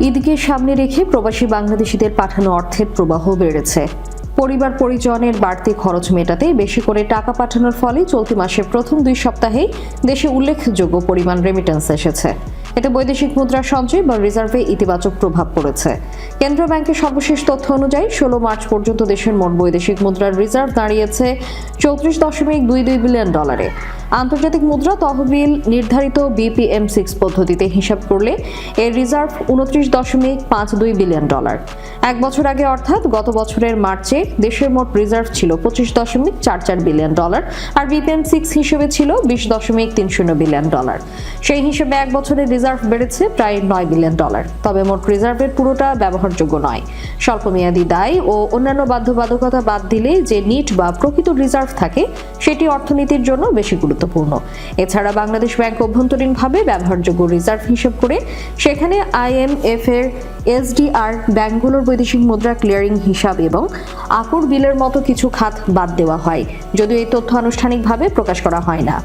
ঈদকে সামনে রেখে প্রবাসী বাংলাদেশিদের পাঠানো অর্থের প্রবাহ বেড়েছে। পরিবার পরিজনের বাড়তি খরচ মেটাতে বেশি করে টাকা পাঠানোর ফলে চলতি মাসের প্রথম 2 সপ্তাহেই দেশে উল্লেখযোগ্য পরিমাণ রেমিটেন্স এসেছে। এতে বৈদেশিক মুদ্রা সঞ্চয় বা রিজার্ভে ইতিবাচক প্রভাব পড়েছে। কেন্দ্রীয় ব্যাংকের সর্বশেষ তথ্য অনুযায়ী 16 মার্চ পর্যন্ত দেশের মোট বৈদেশিক মুদ্রার রিজার্ভ দাঁড়িয়েছে 34.22 বিলিয়ন ডলারে। আন্তর্জাতিক মুদ্রা তহবিল নির্ধারিত BPM6 পদ্ধতিতে হিসাব করলে এর রিজার্ভ 29.52 বিলিয়ন ডলার। এক বছর আগে অর্থাৎ গত বছরের মার্চে দেশের মোট রিজার্ভ ছিল 25.44 বিলিয়ন ডলার আর BPM6 হিসেবে ছিল 20.30 বিলিয়ন ডলার। সেই হিসেবে এক বছরের রিজার্ভ বেড়েছে প্রায় 9 বিলিয়ন ডলার। তবে মোট রিজার্ভের পুরোটা ব্যবহারযোগ্য নয়। স্বল্পমেয়াদী দায় ও অন্যান্য বাধ্যবাধকতা বাদ দিলে যে নিট বা প্রকৃত রিজার্ভ থাকে সেটি অর্থনীতির জন্য বেশি গুরুত্বপূর্ণ। এছাড়া বাংলাদেশ ব্যাংক অভ্যন্তরীণভাবে ব্যবহারযোগ্য রিজার্ভ হিসেব করে সেখানে IMF এর SDR, ব্যাংকগুলোর বৈদেশিক মুদ্রা ক্লিয়ারিং হিসাব এবং আকর বিলের মতো কিছু খাত বাদ দেওয়া হয়, যদিও এই তথ্য আনুষ্ঠানিকভাবে প্রকাশ করা হয় না।